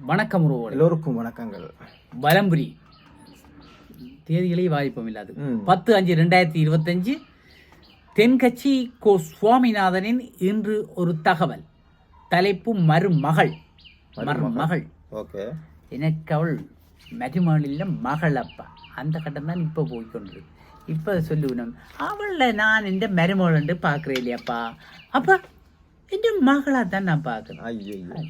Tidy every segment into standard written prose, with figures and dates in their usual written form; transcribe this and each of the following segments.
வணக்கம் உறவுகளே, எல்லோருக்கும் வணக்கங்கள். வலம்புரி தேதிகளே வாய்ப்பும் இல்லாது 10/5/2025 தென்கட்சி கோ சுவாமிநாதனின் இன்று ஒரு தகவல். தலைப்பு மருமகள். மருமகள் ஓகே. எனக்கு அவள் மருமகளில் மகள் அப்பா. அந்த கட்டம் தான் இப்போ போய்கொண்டு. இப்போ சொல்லுவேன், அவளை நான் இந்த மருமகள் என்று பார்க்குறேன் இல்லையாப்பா. அப்போ இந்த மகளாக தான் நான் பார்க்குறேன்.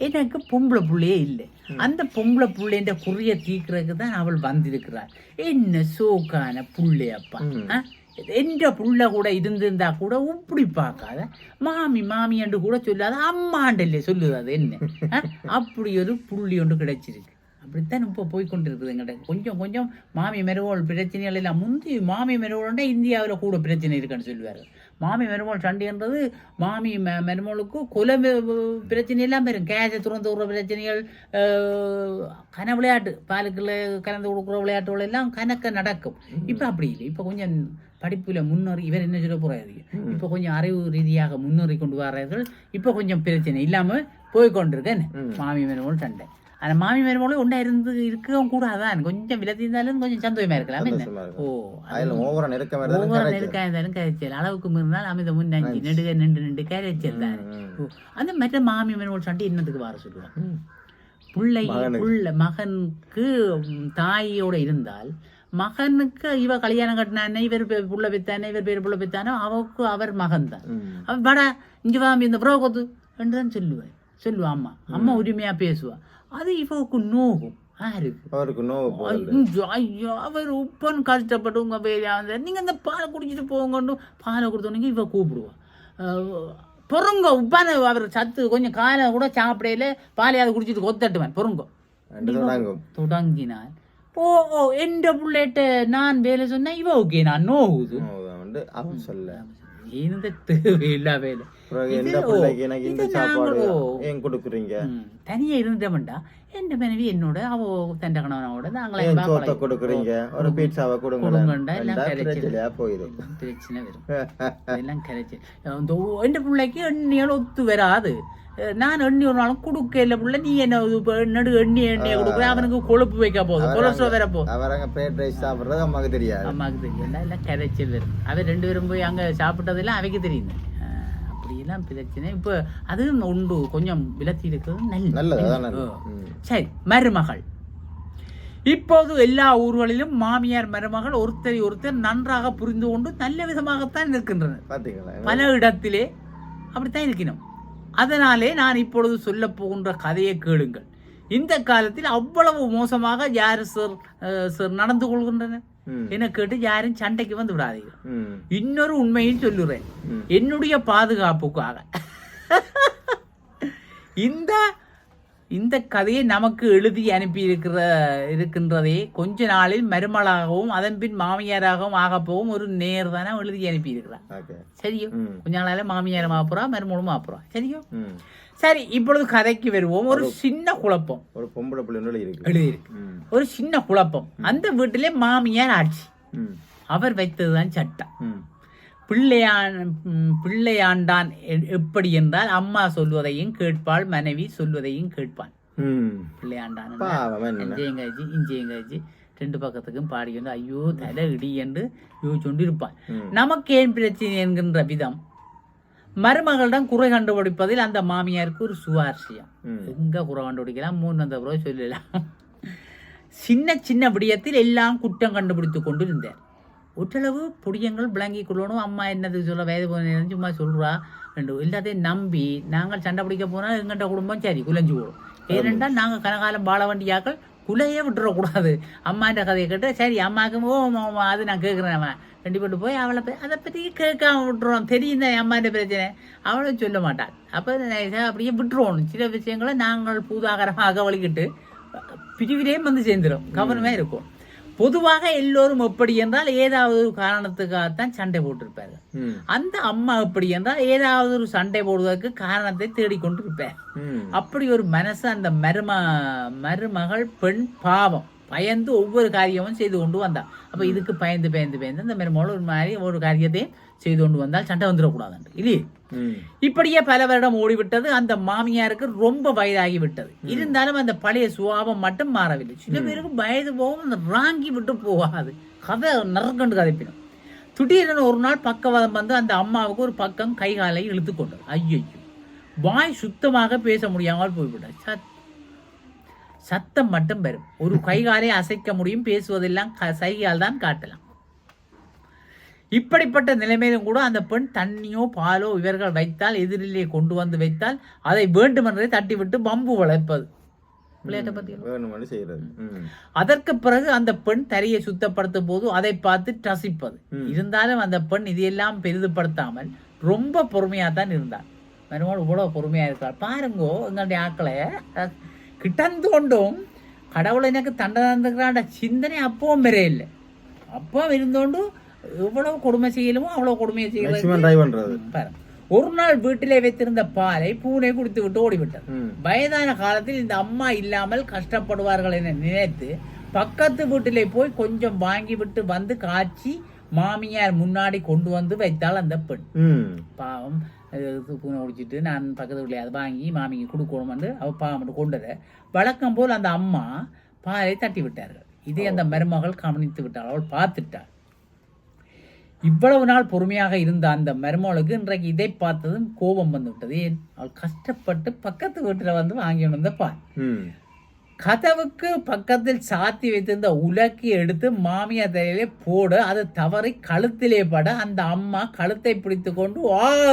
எனக்கு பொம்பளை பிள்ளையே இல்லை. அந்த பொம்பளை பிள்ளைன்ற குறிய தீக்கிறதுக்கு தான் அவள் வந்திருக்கிறாள். என்ன சோக்கான புள்ளையப்பா. எந்த புள்ள கூட இருந்திருந்தா கூட இப்படி பார்க்காத, மாமி மாமி என்று கூட சொல்லாத, அம்மாண்டல்ல சொல்லுது. அது என்ன அப்படி ஒரு புள்ளி ஒன்று கிடைச்சிருக்கு. அப்படித்தான் இப்போ போய்கொண்டிருக்குது எங்கிட்ட. கொஞ்சம் கொஞ்சம் மாமி மருமகள் பிரச்சனைகள் எல்லாம் முந்தி மாமி மருமகள்னா இந்தியாவில் கூட பிரச்சனை இருக்குன்னு சொல்லுவார். மாமி மருமகள் சண்டைன்றது மாமி மருமகளுக்கு கொலை பிரச்சனை எல்லாம் வரும். கேஸை துறந்து விடுற பிரச்சனைகள், கன விளையாட்டு பாலுக்குள்ள கலந்து கொடுக்குற விளையாட்டுகள் எல்லாம் கணக்க நடக்கும். இப்போ அப்படி இல்லை. இப்போ கொஞ்சம் படிப்பில் முன்னேறி இவர் என்ன சொல்ல போகிறாரு, இப்போ கொஞ்சம் அறிவு ரீதியாக முன்னேறி கொண்டு வர்றார்கள். இப்போ கொஞ்சம் பிரச்சனை இல்லாமல் போய்கொண்டிருக்கேன். மாமி மருமகள் சண்டை. அந்த மாமி மருமகளும் ஒன்றா இருக்கவும் கூடாதான். கொஞ்சம் விலத்தி இருந்தாலும் கொஞ்சம் சந்தோஷமா இருக்கலாம். என்ன ஓவரா நெருக்கா இருந்தாலும் கரைச்சல், அளவுக்கு மீறினால் அமித முன்னாஞ்சி நெடுக நின்று கரைச்சல் தான். அந்த மற்ற மாமி மருமகள் சண்டை என்னத்துக்கு வர சொல்லுவாங்க. புள்ள மகனுக்கு தாயோட இருந்தால், மகனுக்கு இவ கல்யாணம் கட்டினானே, இவர் புள்ள பெத்தானே, இவர் பேர் புள்ள பெத்தானோ, அவருக்கு அவர் மகன் தான். அவன் படா இங்கே வாமி இந்த புரோகத்து என்றுதான் சொல்லுவா. அம்மா உரிமையா பேசுவா. அது இவருக்கு நோகும். அவருக்கு ஐயோ, அவர் உப்பன் கஷ்டப்பட்டு உங்க பேரியா வந்தார், நீங்க இந்த பாலை குடிச்சிட்டு போங்கன்னு பாலை கொடுத்தோன்னே இவ கூப்பிடுவா. பொறுங்க உப்பான அவர் சத்து கொஞ்சம் காலை கூட சாப்பிடையில பாலையாவது குடிச்சிட்டு கொத்தட்டுவேன். பொறுங்க தொடங்கினான். ஓ எந்த பிள்ளைகிட்ட நான் வேலை சொன்னா இவ ஓகே நான் நோகுது சொல்ல தேவையில்லா வேலை. தனியா இருந்தவன்டா என் மனைவி என்னோட அவ தண்ட கணவனோட நாங்களே கொடுக்குறீங்க, ஒரு பீட்சாவை கொடுங்கண்டா பிரச்சனை வரும். எல்லாம் கரைச்சல். என் பிள்ளைக்கு எண்ணியால் ஒத்து வராது. நான் எண்ணி ஒரு நாளும் கொடுக்க இல்லை புள்ள, நீ என்ன நடு எண்ணியை கொடுக்குற, அவனுக்கு கொழுப்பு வைக்க போதும், கொலஸ்ட்ரால் வர போதும். அம்மாவுக்கு தெரியல. எல்லாம் கரைச்சல் வரும். அவர் 2 பேரும் போய் அங்கே சாப்பிட்டதெல்லாம் அவைக்கு தெரியுது. அப்படியெல்லாம் பிரச்சனை. இப்போ அது உண்டு, கொஞ்சம் விலத்தி இருக்கிறது நல்லது. சரி, மருமகள். இப்போது எல்லா ஊர்களிலும் மாமியார் மருமகள் ஒருத்தர் நன்றாக புரிந்து கொண்டு நல்ல விதமாகத்தான் இருக்கின்றனர். பல இடத்திலே அப்படித்தான் இருக்கணும். அதனாலே நான் இப்பொழுது சொல்ல போகின்ற கதையை கேளுங்கள். இந்த காலத்தில் அவ்வளவு மோசமாக யாரு சார் நடந்து கொள்கின்றனர் என கேட்டு யாரும் சண்டைக்கு வந்து விடாதீர்கள். இன்னொரு உண்மையும் சொல்லுறேன், என்னுடைய பாதுகாப்புக்காக. இந்த கதையை நமக்கு எழுதி அனுப்பி இருக்கின்றதே கொஞ்ச நாளில் மருமளாகவும் அதன் பின் மாமியாராகவும் ஆகப்போவும் ஒரு நேர் தானே எழுதி அனுப்பி இருக்கிறார். சரியோ? கொஞ்ச நாளால மாமியாரும் ஆப்புறா, மருமகளும் ஆப்புறா. சரியோ? சரி, இப்பொழுது கதைக்கு வருவோம். ஒரு சின்ன குழப்பம். ஒரு பொம்பளை பிள்ளை எழுதியிருக்கு. ஒரு சின்ன குழப்பம். அந்த வீட்டிலே மாமியார் ஆட்சி. அவர் வைத்ததுதான் சட்டம். பிள்ளையாண்டான் எப்படி என்றால், அம்மா சொல்வதையும் கேட்பாள், மனைவி சொல்வதையும் கேட்பான். பிள்ளையாண்டான் இஞ்சேங்காய்ச்சி இஞ்சேங்காய்ச்சி 2 பக்கத்துக்கும் பாடி வந்து ஐயோ தலை இடி என்று யோசிச்சுண்டு இருப்பான். நமக்கு ஏன் பிரச்சனை என்கின்ற விதம், மருமகளிடம் குறை கண்டுபிடிப்பதில் அந்த மாமியாருக்கு ஒரு சுவாரஸ்யம். எங்க குறை கண்டுபிடிக்கலாம், 3 ரூபாய் சொல்லலாம். சின்ன சின்ன விடயத்தில் எல்லாம் குற்றம் கண்டுபிடித்து கொண்டு இருந்தார். ஒற்றளவு பொடியங்கள் விளங்கி கொள்ளணும். அம்மா என்னது சொல்ல வயது போன சும்மா சொல்றா ரெண்டு எல்லாத்தையும் நம்பி நாங்கள் சண்டை பிடிக்க போனால் எங்கள்கிட்ட குடும்பம் சரி குலைஞ்சு போடும். ஏனென்றால் நாங்கள் கனகாலம் வாழ வேண்டியாக்கள் குலையே விட்டுறக்கூடாது. அம்மான்ற கதையை கேட்டு சரி அம்மாவுக்கு அது நான் கேட்குறேன், அவன் 2 பேட்டு போய் அவளை அதை பற்றி கேட்காம விட்டுருவோம். தெரியும் தான் அம்மான்ற பிரச்சனை, அவளும் சொல்ல மாட்டாள். அப்போ அப்படியே விட்டுருவோம். சில விஷயங்களை நாங்கள் பூதாகரமாக வழிகிட்டு பிரிவிலே வந்து சேர்ந்துடும். கவனமே இருக்கும். பொதுவாக எல்லோரும் எப்படி என்றால் ஏதாவது ஒரு காரணத்துக்காகத்தான் சண்டை போட்டிருப்பார்கள். அந்த அம்மா எப்படி என்றால் ஏதாவது ஒரு சண்டை போடுவதற்கு காரணத்தை தேடிக்கொண்டிருப்பார். அப்படி ஒரு மனசு அந்த மருமகள் பெண் பாவம். பயந்து ஒவ்வொரு காரியமும் செய்து கொண்டு வந்தான். அப்போ இதுக்கு பயந்து இந்த மருமகள் ஒரு மாதிரி ஒரு காரியத்தையும் செய்து கொண்டு வந்தால் சண்டை வந்துடக்கூடாது இல்லையே. இப்படியே பல வருடம் ஓடிவிட்டது. அந்த மாமியாருக்கு ரொம்ப வயதாகி விட்டது. இருந்தாலும் அந்த பழைய சுபாவம் மட்டும் மாறவில்லை. சில பேருக்கு வயது போகும் அந்த ராங்கி விட்டு போகாது, கதை நறுக்கண்டு கதைப்பிடும். திடீரென ஒரு நாள் பக்கவாதம் வந்து அந்த அம்மாவுக்கு ஒரு பக்கம் கை காலை இழுத்து கொண்டது. ஐயோ, வாய் சுத்தமாக பேச முடியாமல் போய்விட்டார். சத்தம் மட்டும் வரும். ஒரு கைகாலை அசைக்க முடியும், பேசுவதெல்லாம் சைகையால் தான் காட்டலாம். இப்படிப்பட்ட நிலைமையிலும் கூட அந்த பெண் தண்ணியோ பாலோ இவர்கள் வைத்தால், எதிரிலே கொண்டு வந்து வைத்தால் அதை வேண்டுமென்றே தட்டிவிட்டு பம்பு வளர்ப்பது. அதற்கு பிறகு அந்த பெண் தரையை சுத்தப்படுத்தும் போது அதை பார்த்து ரசிப்பது. இருந்தாலும் அந்த பெண் இதையெல்லாம் பெரிதுபடுத்தாமல் ரொம்ப பொறுமையா தான் இருந்தார். மருமகள் இவ்வளவு பொறுமையா இருக்கார் பாருங்கோ. எங்களுடைய ஆக்களை கிட்டந்தோண்டும் கடவுளை எனக்கு தண்டனை சிந்தனை அப்பவும் பெரிய இல்லை. அப்போ இருந்தோண்டு எவ்வளவு கொடுமை செய்யலுமோ அவ்வளவு கொடுமையை செய்யறது. ஒரு நாள் வீட்டிலே வைத்திருந்த பாலை பூனை குடித்து விட்டு ஓடிவிட்டது. வயதான காலத்தில் இந்த அம்மா இல்லாமல் கஷ்டப்படுவார்கள் என நினைத்து பக்கத்து வீட்டிலே போய் கொஞ்சம் வாங்கி விட்டு வந்து காய்ச்சி மாமியார் முன்னாடி கொண்டு வந்து வைத்தால் அந்த பெண். பாவம் பூனை குடிச்சிட்டு நான் பக்கத்து வீட்டில் அதை வாங்கி மாமிக்கு கொடுக்கணும் வந்து அவ பாவம் கொண்டதை வழக்கம் போல் அந்த அம்மா பாலை தட்டி விட்டார்கள். இதை அந்த மருமகள் கவனித்து விட்டாள். அவள் பார்த்துட்டாள். இவ்வளவு நாள் பொறுமையாக இருந்த அந்த மருமகளுக்கு இன்றைக்கு இதை பார்த்ததும் கோபம் வந்து விட்டது. ஏன்? அவள் கஷ்டப்பட்டு பக்கத்து வீட்டுல வந்து வாங்கி வந்த பால். கதவுக்கு பக்கத்தில் சாத்தி வைத்திருந்த உலக்கி எடுத்து மாமியார் தலையிலே போட அது தவறி கழுத்திலே பட அந்த அம்மா கழுத்தை பிடித்து கொண்டு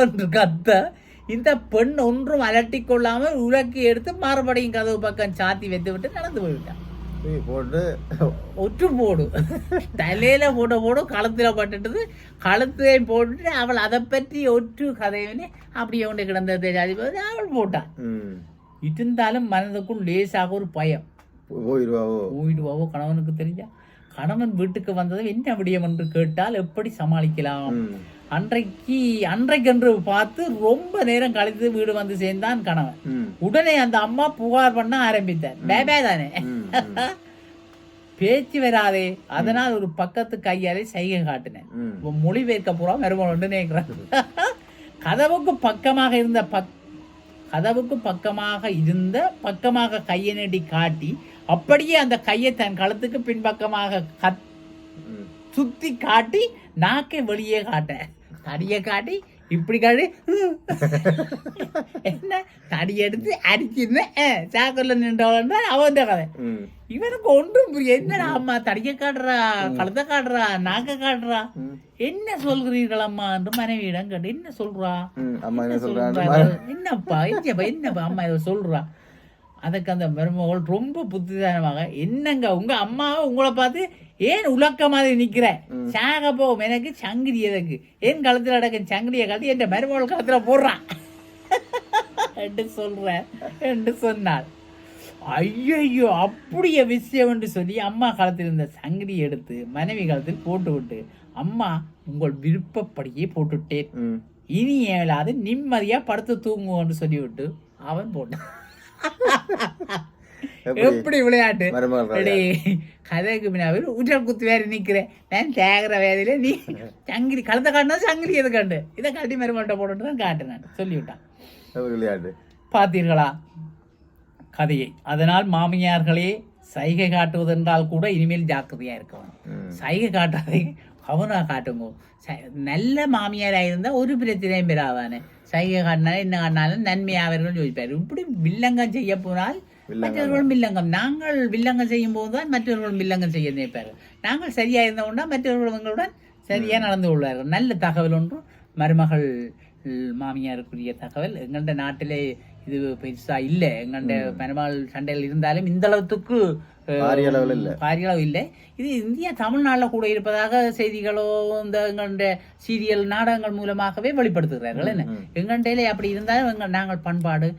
என்று கத்த இந்த பெண் ஒன்றும் அலட்டி கொள்ளாமல் உலக்கி எடுத்து மறுபடியும் கதவு பக்கம் சாத்தி வைத்து விட்டு நடந்து போய்விட்டான். போட்டு ஒற்று போடு தலையில போடு கழுத்துல பட்டுட்டது. கழுத்தை போட்டுட்டு அவள் அதை பற்றி ஒற்று கதையினே அப்படியே ஒன்று கிடந்ததை அவள் போட்டான். இருந்தாலும் மனதுக்குள் லேசாக ஒரு பயம், போயிடுவாவோ கணவனுக்கு தெரிஞ்சா. கணவன் வீட்டுக்கு வந்ததும் என்ன விடியம் என்று கேட்டால் எப்படி சமாளிக்கலாம். அன்றைக்கென்று பார்த்து ரொம்ப நேரம் கழித்து வீடு வந்து சேர்ந்தான் கணவன். உடனே அந்த அம்மா புகார் பண்ண ஆரம்பித்தார். பேபே தானே பேச்சு வராதே, அதனால் ஒரு பக்கத்து கையாலே சைகை காட்டினேன். மொழிபெயர்க்க பூரா மருமகள் நினைக்கிறான். கதவுக்கு பக்கமாக கையை நீட்டி காட்டி அப்படியே அந்த கையை தன் கழுத்துக்கு பின்பக்கமாக சுத்தி காட்டி நாக்கை வெளியே காட்ட தடியை காட்டி இப்படி காட்டி என்ன தடி எடுத்து அடிச்சிருந்தேன் சாக்கல்ல நின்றவன் அவன் கதை. இவனுக்கு ஒன்றும் புரிய. என்னடா அம்மா தடிய காட்டுறா, கழுத்த காட்டுறா, நாக்க காட்டுறா, என்ன சொல்கிறீர்கள் அம்மா என்று மனைவியிடம் கேட்டு என்ன சொல்றா என்னப்பா என்னப்பா அம்மா இதை சொல்றா. அதுக்கு அந்த மருமகள் ரொம்ப புத்திதானமாக என்னங்க உங்க அம்மாவை உங்களை பார்த்து ஏன் உலக்க மாதிரி நிக்கிற, சாக போகும் எனக்கு சங்கிலி எதுக்கு, ஏன் கழுத்துல அடக்க சங்கிலியை கழுத்து என் மருமகள் கழுத்துல போடுறான் என்று சொல்ற என்று சொன்னாள். ஐயோ அப்படியே விஷயம் என்று சொல்லி அம்மா காலத்தில் இருந்த சங்கிலி எடுத்து மனைவி காலத்தில் போட்டு விட்டு, அம்மா உங்கள் விருப்பப்படியே போட்டுட்டேன், இனி ஏழாது நிம்மதியா படுத்து தூங்குவோன்னு சொல்லிவிட்டு அவன் போட்டான். எப்படி விளையாட்டு கதைக்கு பின்னாடி உடல் குத்து வேற நிக்கிறேன் நான் தேகிற வேலையில நீ சங்கிலி கலந்த காட்டினா சங்கிலி எது கண்டு இதை காட்டி மருமகிட்ட போட்டு தான் காட்டுனேன் சொல்லிவிட்டான். விளையாட்டு பார்த்தீர்களா கதையை. அதனால் மாமியார்களே சைகை காட்டுவதென்றால் கூட இனிமேல் ஜாக்கிரதையா இருக்கணும். சைகை காட்டாதே கவனா காட்டுங்க. நல்ல மாமியாராக இருந்தா ஒரு பிரச்சனையும் பெறாதானே. சைகை காட்டினாலும் என்ன காட்டினாலும் நன்மையாவர்கள் யோசிப்பார். இப்படி வில்லங்கம் செய்ய போனால் மற்றவர்களும் வில்லங்கம், நாங்கள் வில்லங்கம் செய்யும் போதுதான் மற்றவர்களும் வில்லங்கம் செய்ய நினைப்பார்கள். நாங்கள் சரியா இருந்தோம்னா மற்றவர்கள் எங்களுடன் சரியா நடந்து கொள்வார்கள். நல்ல தகவல் ஒன்று மருமகள் மாமியாருக்குரிய தகவல். எங்கள்ட நாட்டிலே இது பெருசா இல்லை. எங்கள்ட மருமகள் சண்டையில் இருந்தாலும் இந்த அளவுக்கு பாரிய அளவு இல்லை. இது இந்தியா தமிழ்நாட்டில் கூட இருப்பதாக செய்திகளோ இந்த எங்களுடைய சீரியல் நாடகங்கள் மூலமாகவே வெளிப்படுத்துகிறார்கள். என்ன எங்கள்டையிலே அப்படி இருந்தாலும் நாங்கள் பண்பாடு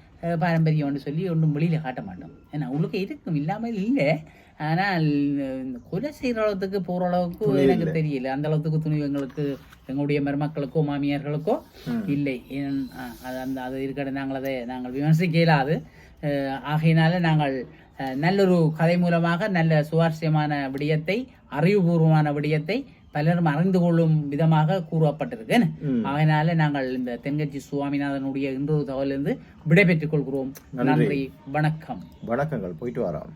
பாரம்பரியம் சொல்லி ஒன்றும் வெளியில காட்ட மாட்டோம். ஏன்னா உள்ளுக்கு இருக்கும் இல்லாமல் இல்லை. ஆனால் கொலை செய்கிற அளவுக்கு போகிற அளவுக்கு எனக்கு தெரியல. அந்த அளவுக்கு துணிவு எங்களுக்கு எங்களுடைய மருமக்களுக்கோ மாமியார்களுக்கோ இல்லை. அது இருக்கிற நாங்கள் விமர்சிக்க இயலாது. ஆகையினால நாங்கள் நல்லொரு கதை மூலமாக நல்ல சுவாரஸ்யமான விடயத்தை, அறிவுபூர்வமான விடயத்தை பலரும் அறிந்து கொள்ளும் விதமாக கூறப்பட்டிருக்கு. அதனால நாங்கள் இந்த தென்கட்சி சுவாமிநாதனுடைய இன்றொரு தகவலிருந்து விடைபெற்றுக் கொள்கிறோம். நன்றி, வணக்கம். வணக்கங்கள், போயிட்டு வரோம்.